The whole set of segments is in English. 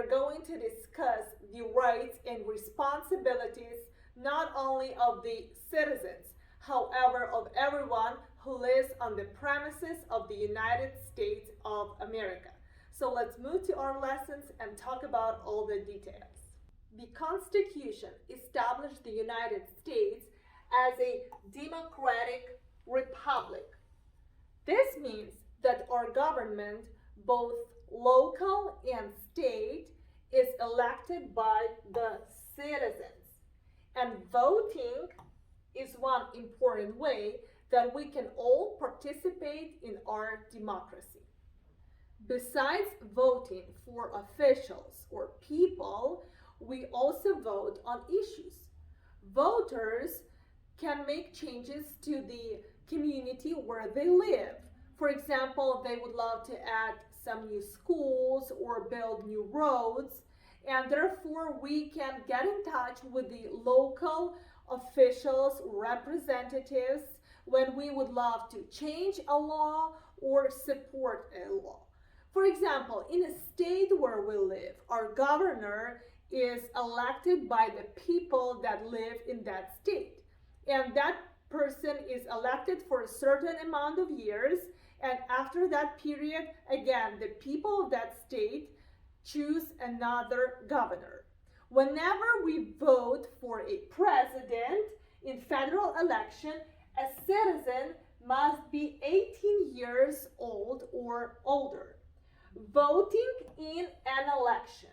are going to discuss the rights and responsibilities not only of the citizens, however, of everyone who lives on the premises of the United States of America. So let's move to our lessons and talk about all the details. The Constitution established the United States as a democratic republic. This means that our government, both local and state, is elected by the citizens. And voting is one important way that we can all participate in our democracy. Besides voting for officials or people, we also vote on issues. Voters can make changes to the community where they live. For example, they would love to add some new schools or build new roads, and therefore we can get in touch with the local officials, representatives, when we would love to change a law or support a law. For example, in a state where we live, our governor is elected by the people that live in that state. And that person is elected for a certain amount of years. And after that period, again, the people of that state choose another governor. Whenever we vote for a president in federal election, a citizen must be 18 years old or older. Voting in an election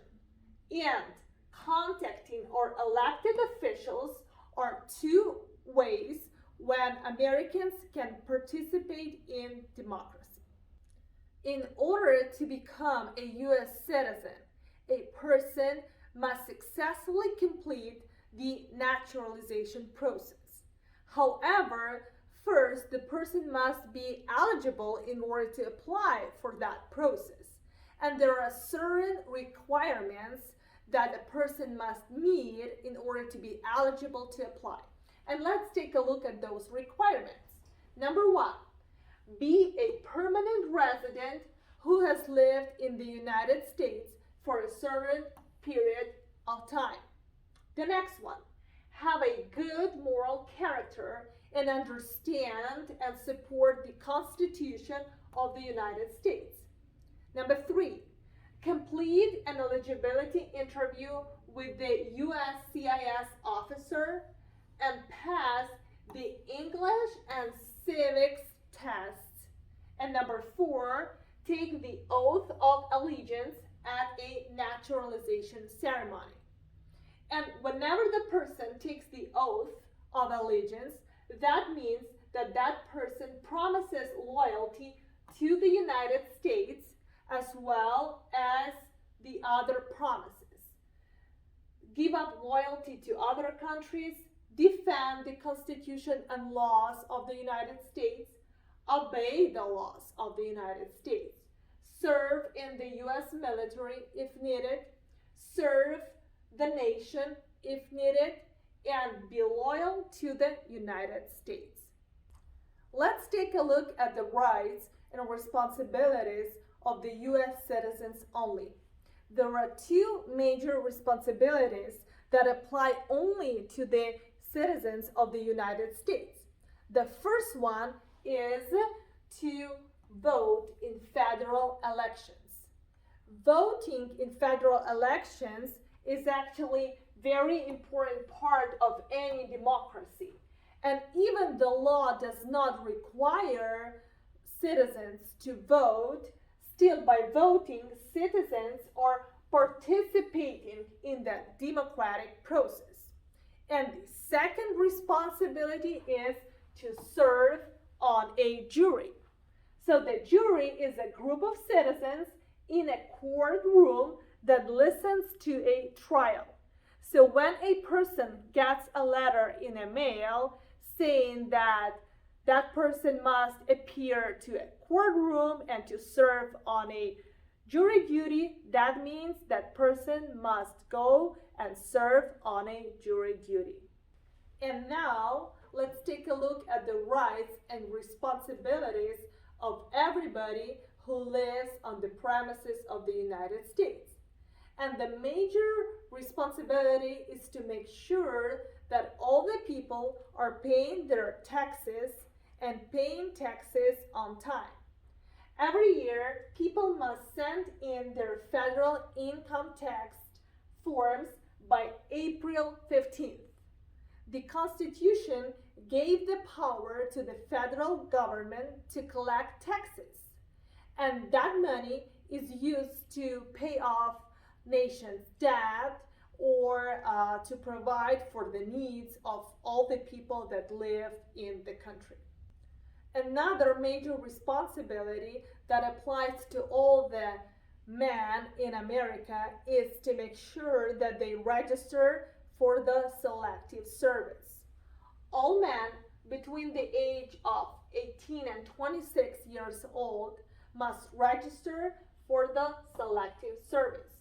and contacting our elected officials are two ways when Americans can participate in democracy. In order to become a U.S. citizen, a person must successfully complete the naturalization process. However, first, the person must be eligible in order to apply for that process. And there are certain requirements that a person must meet in order to be eligible to apply. And let's take a look at those requirements. Number one, be a permanent resident who has lived in the United States for a certain period of time. The next one, have a good moral character and understand and support the Constitution of the United States. Number three, complete an eligibility interview with the USCIS officer and pass the English and CIVICS tests. And number four, take the oath of allegiance at a naturalization ceremony. And whenever the person takes the oath of allegiance, that means that that person promises loyalty to the United States as well as the other promises. Give up loyalty to other countries, defend the Constitution and laws of the United States, obey the laws of the United States, serve in the U.S. military if needed, serve the nation if needed, and be loyal to the United States. Let's take a look at the rights and responsibilities of the U.S. citizens only. There are two major responsibilities that apply only to the citizens of the United States. The first one is to vote in federal elections. Voting in federal elections is actually very important part of any democracy. And even the law does not require citizens to vote, still by voting, citizens are participating in the democratic process. And the second responsibility is to serve on a jury. So the jury is a group of citizens in a courtroom that listens to a trial. So when a person gets a letter in a mail saying that that person must appear to a courtroom and to serve on a jury duty, that means that person must go and serve on a jury duty. And now let's take a look at the rights and responsibilities of everybody who lives on the premises of the United States. And the major responsibility is to make sure that all the people are paying their taxes and paying taxes on time. Every year, people must send in their federal income tax forms by April 15th. The Constitution gave the power to the federal government to collect taxes, and that money is used to pay off nation's debt or to provide for the needs of all the people that live in the country. Another major responsibility that applies to all the men in America is to make sure that they register for the Selective Service. All men between the age of 18 and 26 years old must register for the Selective Service.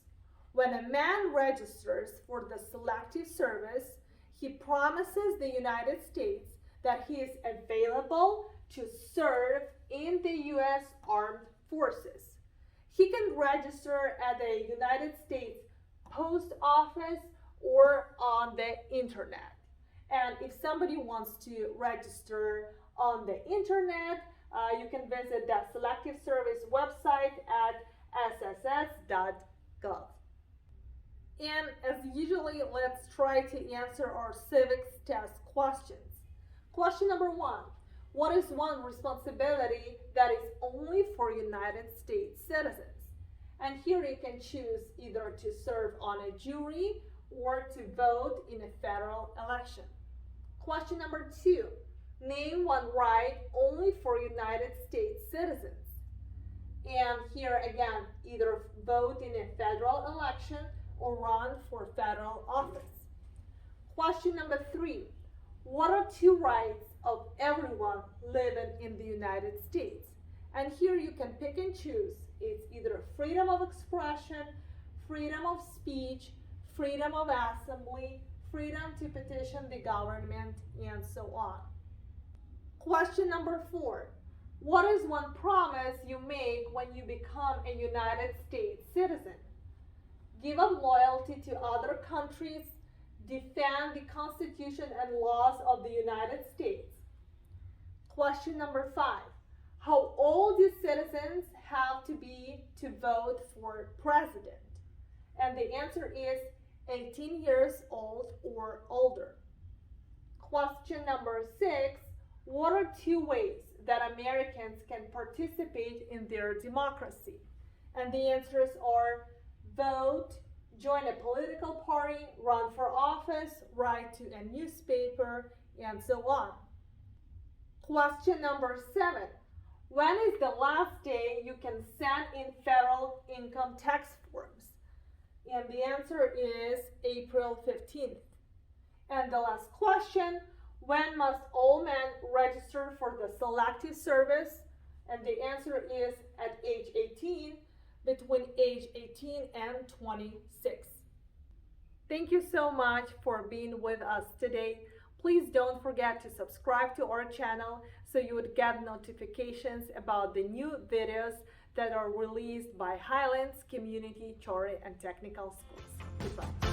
When a man registers for the Selective Service, he promises the United States that he is available to serve in the U.S. Armed Forces. He can register at the United States Post Office or on the internet. And if somebody wants to register on the internet, you can visit the Selective Service website at sss.gov. And as usually, let's try to answer our civics test questions. Question number 1. What is one responsibility that is only for United States citizens? And here you can choose either to serve on a jury or to vote in a federal election. Question number 2. Name one right only for United States citizens. And here again, either vote in a federal election or run for federal office. Question number 3. What are two rights of everyone living in the United States? And here you can pick and choose. It's either freedom of expression, freedom of speech, freedom of assembly, freedom to petition the government, and so on. Question number 4. What is one promise you make when you become a United States citizen? Give up loyalty to other countries, defend the Constitution and laws of the United States. Question number 5. How old do citizens have to be to vote for president? And the answer is 18 years old or older. Question number 6. What are two ways that Americans can participate in their democracy? And the answers are vote, join a political party, run for office, write to a newspaper, and so on. Question number 7. When is the last day you can send in federal income tax forms? And the answer is April 15th. And the last question, when must all men register for the Selective Service? And the answer is at age 18, between age 18 and 26. Thank you so much for being with us today. Please don't forget to subscribe to our channel so you would get notifications about the new videos that are released by Highlands Community Theory and Technical Schools. Goodbye.